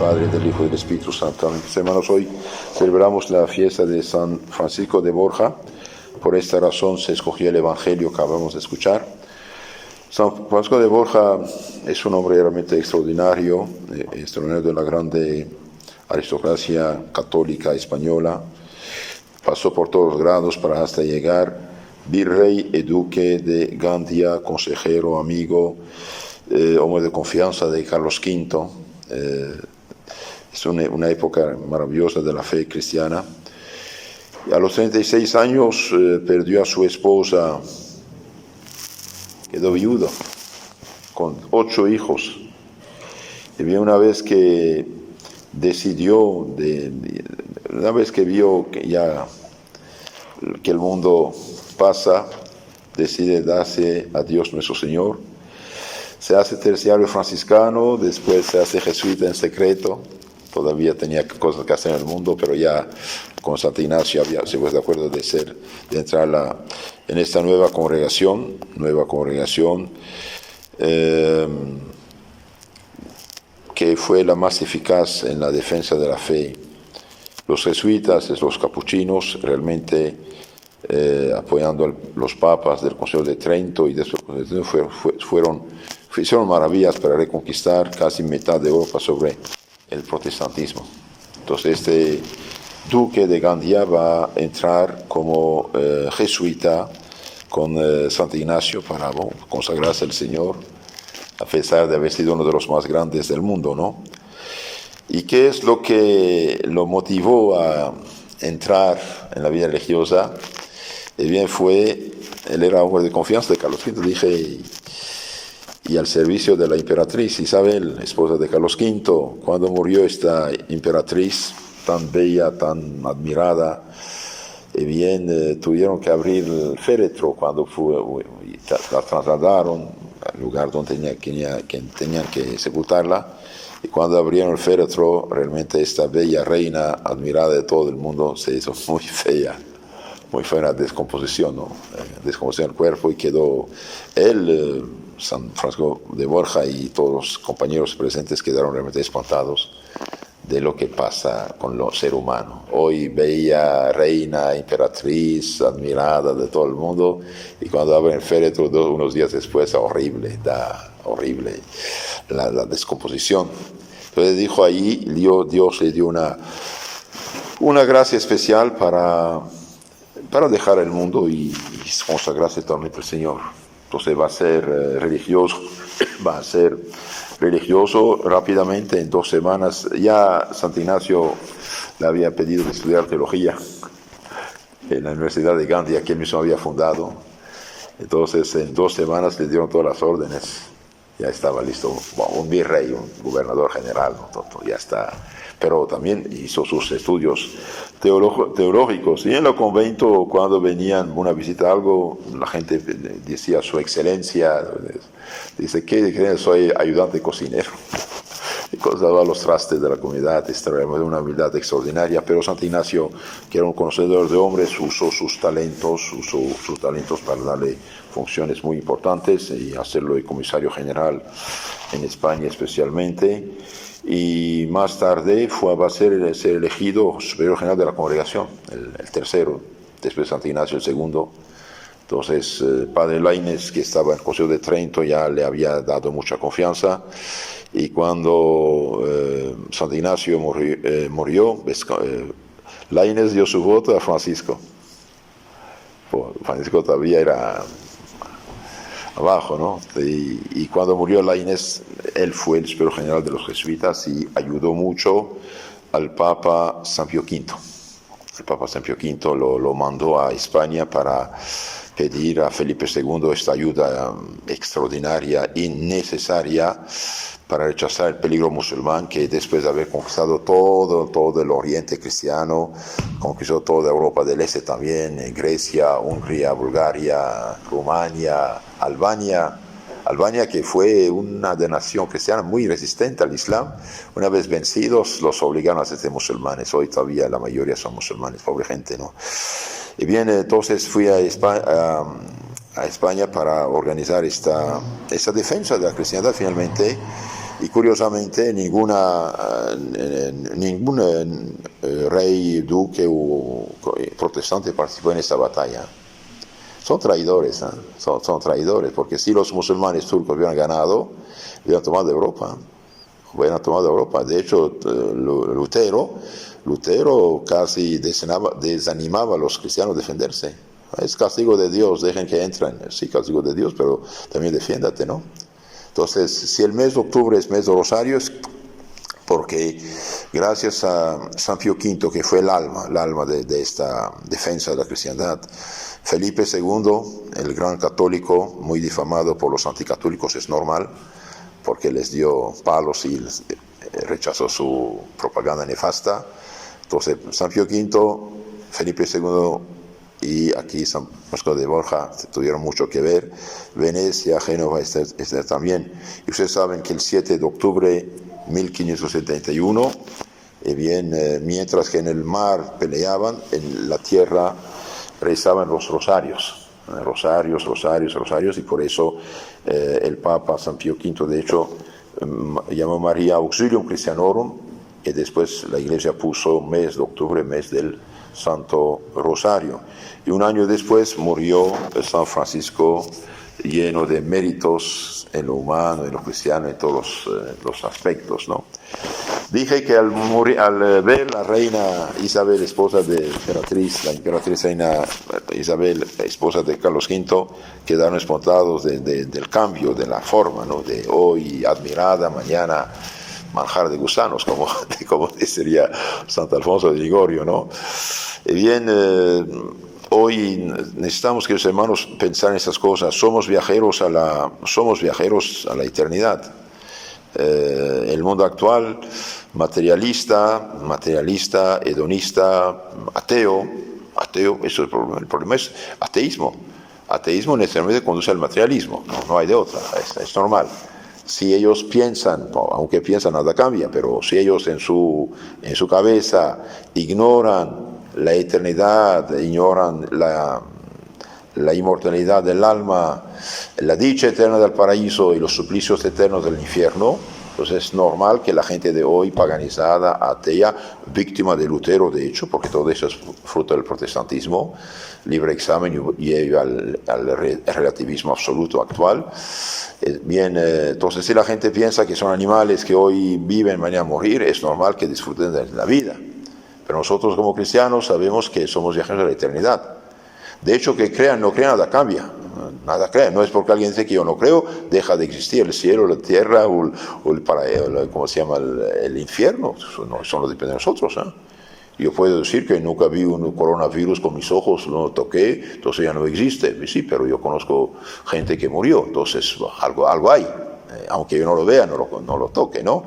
Padre, del Hijo y del Espíritu Santo. Amén. Hermanos, hoy celebramos la fiesta de San Francisco de Borja. Por esta razón se escogió el Evangelio que acabamos de escuchar. San Francisco de Borja es un hombre realmente extraordinario de la grande aristocracia católica española. Pasó por todos los grados para hasta llegar virrey y duque de Gandia, consejero, amigo, hombre de confianza de Carlos V. Es una época maravillosa de la fe cristiana. A los 36 años perdió a su esposa, quedó viudo, con 8 hijos. Y bien, una vez que decidió, una vez que vio que ya que el mundo pasa, decide darse a Dios nuestro Señor. Se hace terciario franciscano, después se hace jesuita en secreto. Todavía tenía cosas que hacer en el mundo, pero ya con Santo Ignacio se puso de acuerdo de entrar en esta nueva congregación, que fue la más eficaz en la defensa de la fe. Los jesuitas, los capuchinos, realmente apoyando a los papas del Concilio de Trento y después hicieron maravillas para reconquistar casi mitad de Europa sobre el protestantismo. Entonces este duque de Gandia va a entrar como jesuita con Santo Ignacio para consagrarse al Señor, a pesar de haber sido uno de los más grandes del mundo, ¿no? ¿Y qué es lo que lo motivó a entrar en la vida religiosa? Bien, él era hombre de confianza de Carlos V, dije, y al servicio de la emperatriz Isabel, esposa de Carlos V. Cuando murió esta emperatriz tan bella, tan admirada, bien, tuvieron que abrir el féretro cuando la trasladaron al lugar donde tenían que sepultarla. Y cuando abrieron el féretro, realmente esta bella reina, admirada de todo el mundo, se hizo muy fea la descomposición, ¿no? Descomposición del cuerpo, y quedó él, San Francisco de Borja y todos los compañeros presentes quedaron realmente espantados de lo que pasa con el ser humano. Hoy bella reina, emperatriz, admirada de todo el mundo, y cuando abren el féretro unos días después, horrible la descomposición. Entonces dijo ahí, Dios le dio una gracia especial para dejar el mundo y consagrarse totalmente al Señor. Entonces va a ser religioso rápidamente, en 2 semanas. Ya Santo Ignacio le había pedido de estudiar teología en la Universidad de Gandia, que él mismo había fundado. Entonces en 2 semanas le dieron todas las órdenes. Ya estaba listo, un virrey, un gobernador general, ¿no? Todo, ya está. Pero también hizo sus estudios teológicos. Y en el convento, cuando venían una visita a algo, la gente decía, su excelencia, dice que soy ayudante cocinero. Y daba los trastes de la comunidad, de una humildad extraordinaria. Pero Santo Ignacio, que era un conocedor de hombres, usó sus talentos para darle funciones muy importantes y hacerlo de comisario general en España especialmente. Y más tarde va a ser elegido superior general de la congregación, el tercero, después de Santo Ignacio el segundo. Entonces padre Lainez, que estaba en el Concilio de Trento, ya le había dado mucha confianza, y cuando Santo Ignacio murió, Lainez dio su voto a Francisco. Francisco todavía era abajo, ¿no? Y cuando murió Lainez, él fue el superior general de los jesuitas y ayudó mucho al Papa San Pío V. El Papa San Pío V lo mandó a España para pedir a Felipe II esta ayuda extraordinaria y necesaria para rechazar el peligro musulmán, que después de haber conquistado todo el oriente cristiano, conquistó toda Europa del Este también, Grecia, Hungría, Bulgaria, Rumania, Albania, que fue una nación cristiana muy resistente al Islam. Una vez vencidos, los obligaron a hacerse musulmanes. Hoy todavía la mayoría son musulmanes, pobre gente, ¿no? Y bien, entonces fui a España para organizar esta defensa de la cristiandad finalmente. Y curiosamente ningún rey, duque o protestante participó en esta batalla. Son traidores, son traidores, porque si los musulmanes turcos hubieran ganado, hubieran tomado Europa. De hecho, Lutero casi desanimaba a los cristianos a defenderse. Es castigo de Dios, dejen que entren. Sí, castigo de Dios, pero también defiéndate, ¿no? Entonces, si el mes de octubre es mes de Rosario, es porque gracias a San Pío V, que fue el alma de esta defensa de la cristiandad, Felipe II, el gran católico, muy difamado por los anticatólicos, es normal, porque les dio palos y rechazó su propaganda nefasta. Entonces, San Pío V, Felipe II y aquí San Francisco de Borja tuvieron mucho que ver. Venecia, Génova, también. Y ustedes saben que el 7 de octubre 1571, mientras que en el mar peleaban, en la tierra rezaban los rosarios. Rosarios, y por eso el Papa San Pío V, de hecho, llamó María Auxilium Christianorum, y después la Iglesia puso mes de octubre, mes del Santo Rosario. Y un año después murió San Francisco, lleno de méritos en lo humano, en lo cristiano, en todos los aspectos, ¿no? Dije que al ver la reina Isabel, esposa de la emperatriz reina Isabel, esposa de Carlos V, quedaron espantados del cambio, de la forma, ¿no? De hoy admirada, mañana manjar de gusanos, como diría Santo Alfonso de Ligorio, ¿no? Hoy necesitamos que los hermanos pensar en esas cosas. Somos viajeros a la eternidad. El mundo actual, materialista, hedonista, ateo, eso es el problema. El problema es ateísmo. Ateísmo necesariamente conduce al materialismo, no hay de otra, es normal. Si ellos piensan, aunque piensan nada cambia, pero si ellos en su cabeza ignoran la eternidad, ignoran la inmortalidad del alma, la dicha eterna del paraíso y los suplicios eternos del infierno, entonces es normal que la gente de hoy, paganizada, atea, víctima de Lutero, de hecho, porque todo eso es fruto del protestantismo, libre examen y al relativismo absoluto actual. Entonces si la gente piensa que son animales que hoy viven, mañana morir, es normal que disfruten de la vida. Pero nosotros como cristianos sabemos que somos viajeros de la eternidad. De hecho, que crean, no crean, nada cambia. Nada cambia. No es porque alguien dice que yo no creo, deja de existir el cielo, la tierra o ¿cómo se llama? El infierno. Eso no depende de nosotros, ¿eh? Yo puedo decir que nunca vi un coronavirus con mis ojos, no lo toqué, entonces ya no existe. Sí, pero yo conozco gente que murió, entonces algo hay. Aunque yo no lo vea, no lo toque, ¿no?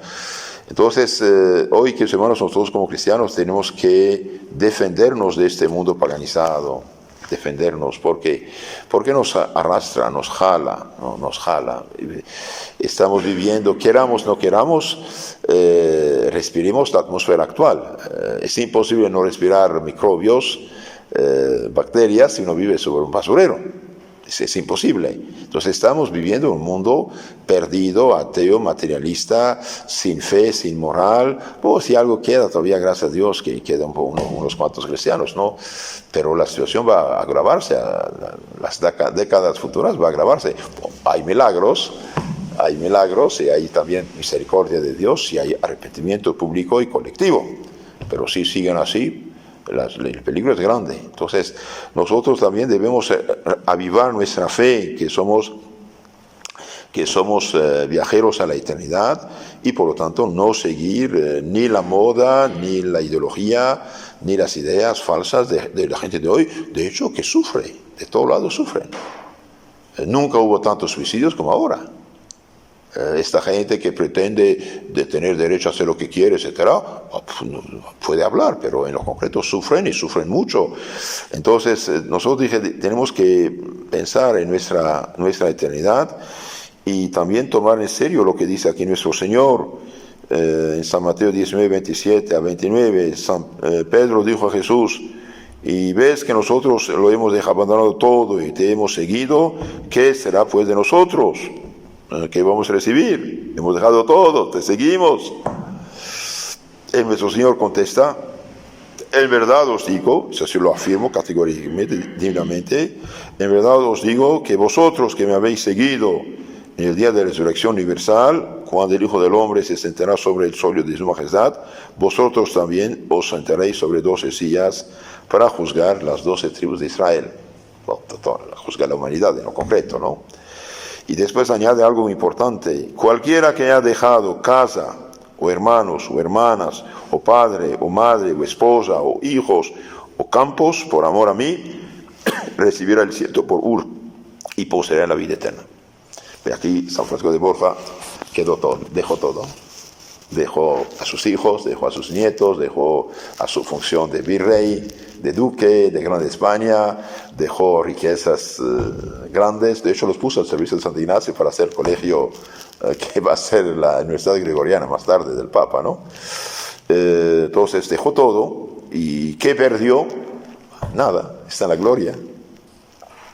Entonces, hoy, que hermanos, nosotros como cristianos tenemos que defendernos de este mundo paganizado, defendernos, porque nos arrastra, nos jala, ¿no? Nos jala. Estamos viviendo, queramos, no queramos, respiremos la atmósfera actual. Es imposible no respirar microbios, bacterias, si uno vive sobre un basurero. Es imposible. Entonces estamos viviendo un mundo perdido, ateo, materialista, sin fe, sin moral. Si algo queda todavía, gracias a Dios, que quedan unos cuantos cristianos, ¿no? Pero la situación va a agravarse, las décadas futuras va a agravarse. Hay milagros y hay también misericordia de Dios y hay arrepentimiento público y colectivo. Pero si siguen así, el peligro es grande. Entonces nosotros también debemos avivar nuestra fe, que somos viajeros a la eternidad, y por lo tanto no seguir ni la moda, ni la ideología, ni las ideas falsas de la gente de hoy, de hecho que sufre, de todos lados sufren. Nunca hubo tantos suicidios como ahora. Esta gente que pretende de tener derecho a hacer lo que quiere, etcétera, puede hablar, pero en lo concreto sufren y sufren mucho. Entonces nosotros tenemos que pensar en nuestra eternidad y también tomar en serio lo que dice aquí nuestro Señor en San Mateo 19, 27 a 29. Pedro dijo a Jesús: y ves que nosotros lo hemos abandonado todo y te hemos seguido, ¿qué será pues de nosotros? ¿Qué vamos a recibir? Hemos dejado todo, te seguimos. El nuestro Señor contesta, en verdad os digo, eso sí lo afirmo categóricamente, dignamente, en verdad os digo que vosotros que me habéis seguido en el día de la resurrección universal, cuando el Hijo del Hombre se sentará sobre el solio de su majestad, vosotros también os sentaréis sobre 12 sillas para juzgar las 12 tribus de Israel. Bueno, juzgar la humanidad en lo concreto, ¿no? Y después añade algo muy importante, cualquiera que haya dejado casa, o hermanos, o hermanas, o padre, o madre, o esposa, o hijos, o campos, por amor a mí, recibirá el ciento por uno y poseerá la vida eterna. Y aquí San Francisco de Borja quedó todo, dejó todo. Dejó a sus hijos, dejó a sus nietos, dejó a su función de virrey, de duque, de Gran España, dejó riquezas grandes. De hecho, los puso al servicio de Santo Ignacio para hacer el colegio que va a ser la Universidad Gregoriana más tarde del Papa, ¿no? Entonces dejó todo. ¿Y qué perdió? Nada, está en la gloria.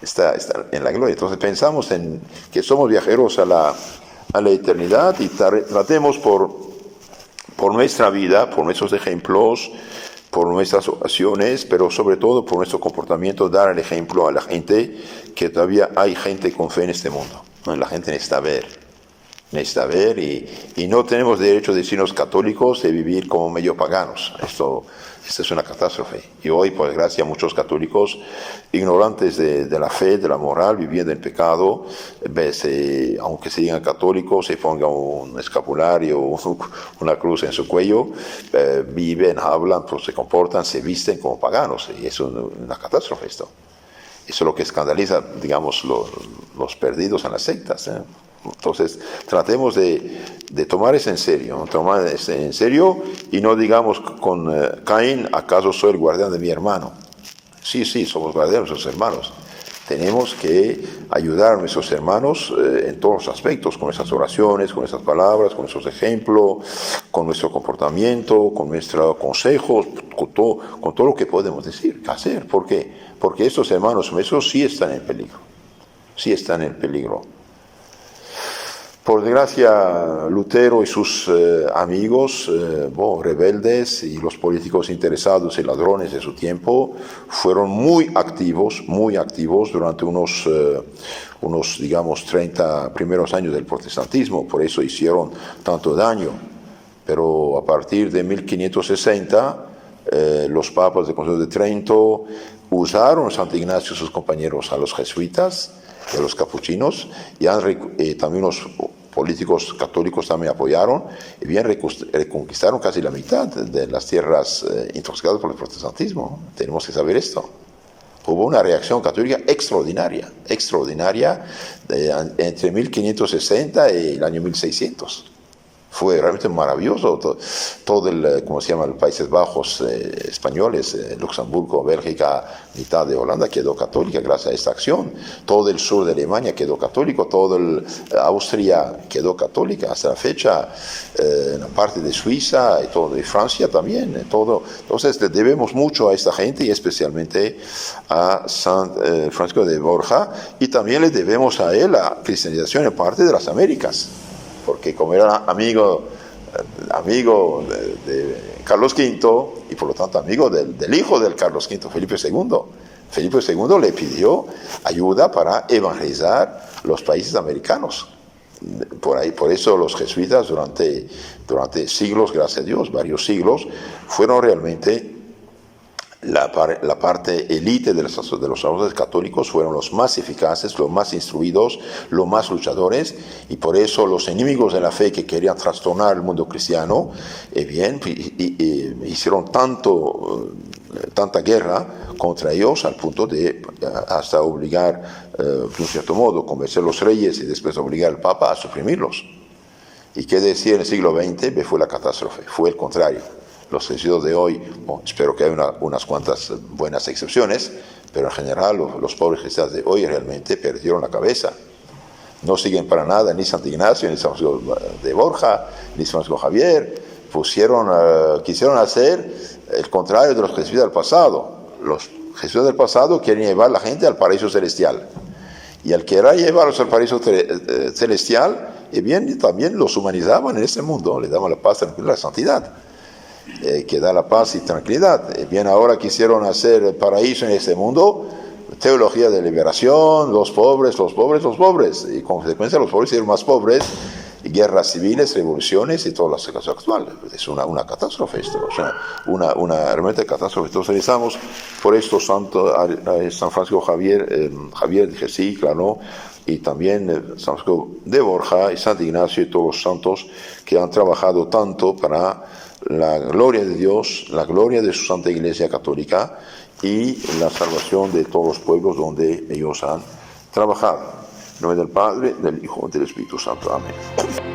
Está en la gloria. Entonces pensamos en que somos viajeros a la eternidad y tratemos por nuestra vida, por nuestros ejemplos, por nuestras acciones, pero sobre todo por nuestro comportamiento, dar el ejemplo a la gente que todavía hay gente con fe en este mundo. La gente necesita ver y no tenemos derecho de decirnos católicos de vivir como medio paganos. Esto es una catástrofe. Y hoy, por desgracia, muchos católicos, ignorantes de la fe, de la moral, viviendo en pecado, aunque se digan católicos, se pongan un escapulario, una cruz en su cuello, viven, hablan, pues, se comportan, se visten como paganos. Y es una catástrofe esto. Eso es lo que escandaliza, digamos, los perdidos en las sectas, ¿eh? Entonces, tratemos de tomar eso en serio, y no digamos con Caín, ¿acaso soy el guardián de mi hermano? Sí, somos guardianes de nuestros hermanos. Tenemos que ayudar a nuestros hermanos en todos los aspectos, con nuestras oraciones, con nuestras palabras, con nuestros ejemplos, con nuestro comportamiento, con nuestros consejos, con todo lo que podemos decir, hacer. ¿Por qué? Porque estos hermanos nuestros sí están en peligro. Por desgracia, Lutero y sus amigos, rebeldes, y los políticos interesados y ladrones de su tiempo fueron muy activos durante unos, digamos, 30 primeros años del protestantismo. Por eso hicieron tanto daño. Pero a partir de 1560, los papas del Concilio de Trento usaron a Santo Ignacio y sus compañeros, a los jesuitas y a los capuchinos, y también los políticos católicos también apoyaron, y bien reconquistaron casi la mitad de las tierras intoxicadas por el protestantismo. Tenemos que saber esto. Hubo una reacción católica extraordinaria entre 1560 y el año 1600. Fue realmente maravilloso. Todo el, ¿cómo se llama?, los Países Bajos españoles, Luxemburgo, Bélgica, mitad de Holanda quedó católica gracias a esta acción. Todo el sur de Alemania quedó católico, Austria quedó católica hasta la fecha, la parte de Suiza y todo de Francia también. Entonces le debemos mucho a esta gente, y especialmente a San Francisco de Borja, y también le debemos a él la cristianización en parte de las Américas. Porque como era amigo de Carlos V, y por lo tanto amigo del hijo del Carlos V, Felipe II le pidió ayuda para evangelizar los países americanos. Por eso los jesuitas durante siglos, gracias a Dios, varios siglos, fueron realmente la parte élite de los sacerdotes católicos, fueron los más eficaces, los más instruidos, los más luchadores, y por eso los enemigos de la fe que querían trastornar el mundo cristiano, hicieron tanta guerra contra ellos, al punto de hasta obligar, de un cierto modo, convencer a los reyes y después obligar al Papa a suprimirlos. ¿Y qué decir en el siglo XX? Fue la catástrofe, fue el contrario. Los jesuitas de hoy, espero que haya unas cuantas buenas excepciones, pero en general los pobres jesuitas de hoy realmente perdieron la cabeza. No siguen para nada ni Santo Ignacio, ni San Francisco de Borja, ni San Francisco Javier. Quisieron hacer el contrario de los jesuitas del pasado. Los jesuitas del pasado quieren llevar a la gente al paraíso celestial. Y al querer llevarlos al paraíso celestial, bien, también los humanizaban en este mundo, les daban la paz, la santidad, que da la paz y tranquilidad. Bien, ahora quisieron hacer el paraíso en este mundo, teología de liberación, los pobres, los pobres, los pobres, y con consecuencia los pobres eran más pobres, y guerras civiles, revoluciones y toda la situación actual. Es una catástrofe esto, o sea, una realmente catástrofe. Entonces rezamos por estos santos, San Francisco Javier, Javier de Jesí, claro, y también San Francisco de Borja y San Ignacio y todos los santos que han trabajado tanto para la gloria de Dios, la gloria de su Santa Iglesia Católica y la salvación de todos los pueblos donde ellos han trabajado. En nombre del Padre, del Hijo y del Espíritu Santo. Amén.